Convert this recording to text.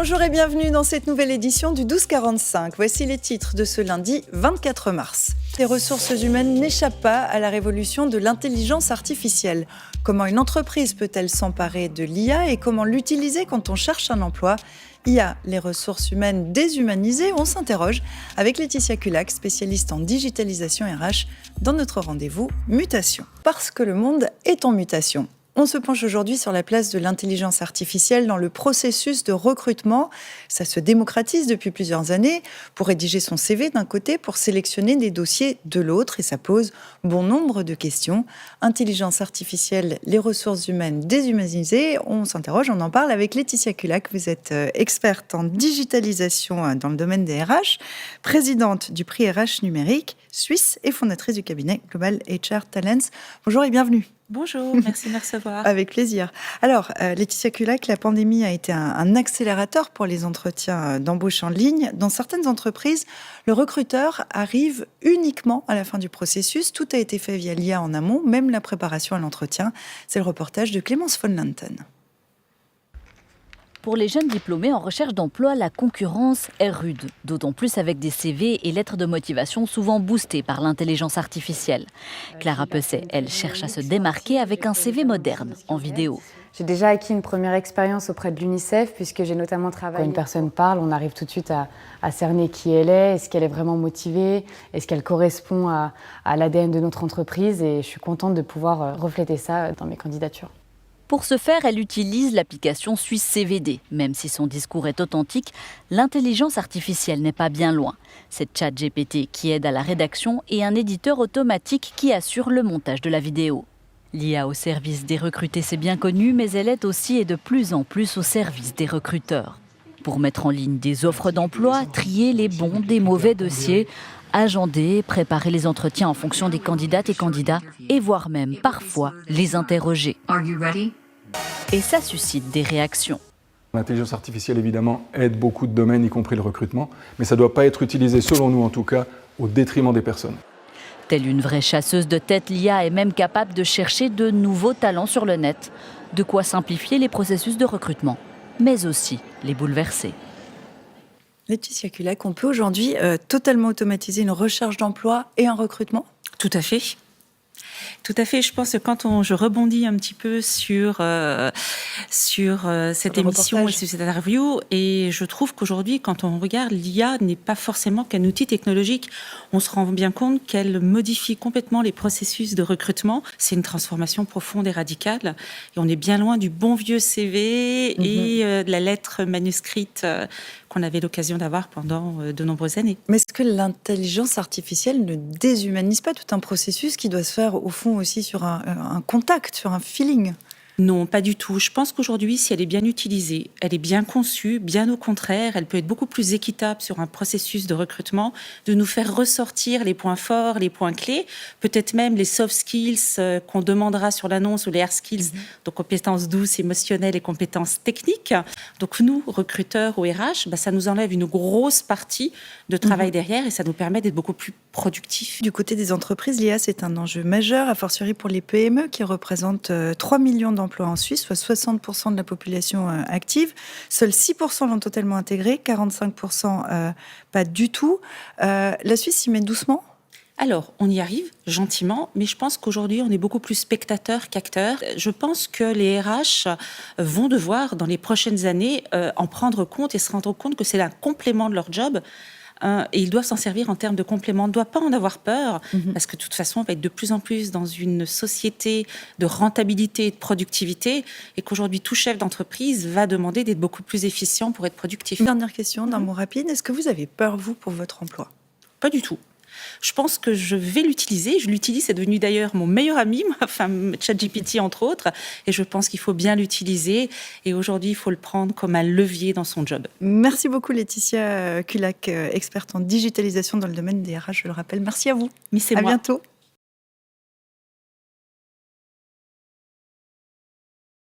Bonjour et bienvenue dans cette nouvelle édition du 1245. Voici les titres de ce lundi 24 mars. Les ressources humaines n'échappent pas à la révolution de l'intelligence artificielle. Comment une entreprise peut-elle s'emparer de l'IA et comment l'utiliser quand on cherche un emploi ? IA, les ressources humaines déshumanisées, on s'interroge avec Laetitia Culac, spécialiste en digitalisation RH, dans notre rendez-vous Mutation. Parce que le monde est en mutation. On se penche aujourd'hui sur la place de l'intelligence artificielle dans le processus de recrutement. Ça se démocratise depuis plusieurs années pour rédiger son CV d'un côté, pour sélectionner des dossiers de l'autre, et ça pose bon nombre de questions. Intelligence artificielle, les ressources humaines déshumanisées, on s'interroge, on en parle avec Laetitia Culac. Vous êtes experte en digitalisation dans le domaine des RH, présidente du prix RH numérique suisse et fondatrice du cabinet Global HR Talents. Bonjour et bienvenue. Bonjour, merci de me recevoir. Avec plaisir. Alors, Laetitia Culac, la pandémie a été un accélérateur pour les entretiens d'embauche en ligne. Dans certaines entreprises, le recruteur arrive uniquement à la fin du processus. Tout a été fait via l'IA en amont, même la préparation à l'entretien. C'est le reportage de Clémence von Lanten. Pour les jeunes diplômés en recherche d'emploi, la concurrence est rude, d'autant plus avec des CV et lettres de motivation souvent boostés par l'intelligence artificielle. Clara Pesset, elle, cherche à se démarquer avec un CV moderne, en vidéo. J'ai déjà acquis une première expérience auprès de l'UNICEF, puisque j'ai notamment travaillé... Quand une personne parle, on arrive tout de suite à cerner qui elle est qu'elle est vraiment motivée, est-ce qu'elle correspond à l'ADN de notre entreprise, et je suis contente de pouvoir refléter ça dans mes candidatures. Pour ce faire, elle utilise l'application Suisse CVD. Même si son discours est authentique, l'intelligence artificielle n'est pas bien loin. C'est ChatGPT qui aide à la rédaction et un éditeur automatique qui assure le montage de la vidéo. L'IA au service des recrutés, c'est bien connu, mais elle est aussi et de plus en plus au service des recruteurs. Pour mettre en ligne des offres d'emploi, trier les bons des mauvais dossiers, agender, préparer les entretiens en fonction des candidates et candidats, et voire même parfois les interroger. Et ça suscite des réactions. L'intelligence artificielle, évidemment, aide beaucoup de domaines, y compris le recrutement, mais ça ne doit pas être utilisé, selon nous en tout cas, au détriment des personnes. Telle une vraie chasseuse de tête, l'IA est même capable de chercher de nouveaux talents sur le net. De quoi simplifier les processus de recrutement, mais aussi les bouleverser. Laetitia Culac, on peut aujourd'hui totalement automatiser une recherche d'emploi et un recrutement ? Tout à fait. Tout à fait. Je pense que je rebondis un petit peu sur cette émission et sur cette interview, et je trouve qu'aujourd'hui, quand on regarde, l'IA n'est pas forcément qu'un outil technologique. On se rend bien compte qu'elle modifie complètement les processus de recrutement. C'est une transformation profonde et radicale. Et on est bien loin du bon vieux CV et de la lettre manuscrite qu'on avait l'occasion d'avoir pendant de nombreuses années. Mais est-ce que l'intelligence artificielle ne déshumanise pas tout un processus qui doit se faire au fond aussi sur un contact, sur un feeling ? Non, pas du tout. Je pense qu'aujourd'hui, si elle est bien utilisée, elle est bien conçue, bien au contraire, elle peut être beaucoup plus équitable sur un processus de recrutement, de nous faire ressortir les points forts, les points clés, peut-être même les soft skills qu'on demandera sur l'annonce ou les hard skills, donc compétences douces, émotionnelles et compétences techniques. Donc nous, recruteurs au RH, ça nous enlève une grosse partie de travail derrière et ça nous permet d'être beaucoup plus productifs. Du côté des entreprises, l'IA, c'est un enjeu majeur, a fortiori pour les PME qui représentent 3 millions d'emplois en Suisse, soit 60% de la population active. Seuls 6% l'ont totalement intégré, 45% pas du tout. La Suisse s'y met doucement ? Alors, on y arrive gentiment, mais je pense qu'aujourd'hui, on est beaucoup plus spectateurs qu'acteurs. Je pense que les RH vont devoir, dans les prochaines années, en prendre compte et se rendre compte que c'est un complément de leur job. Et ils doivent s'en servir en termes de complément. On ne doit pas en avoir peur, parce que de toute façon, on va être de plus en plus dans une société de rentabilité et de productivité, et qu'aujourd'hui, tout chef d'entreprise va demander d'être beaucoup plus efficient pour être productif. Une dernière question, d'un mot rapide. Est-ce que vous avez peur, vous, pour votre emploi ? Pas du tout. Je pense que je vais l'utiliser. Je l'utilise, c'est devenu d'ailleurs mon meilleur ami, enfin ChatGPT entre autres. Et je pense qu'il faut bien l'utiliser. Et aujourd'hui, il faut le prendre comme un levier dans son job. Merci beaucoup Laetitia Culac, experte en digitalisation dans le domaine des RH, je le rappelle. Merci à vous. Mais c'est à moi. Bientôt.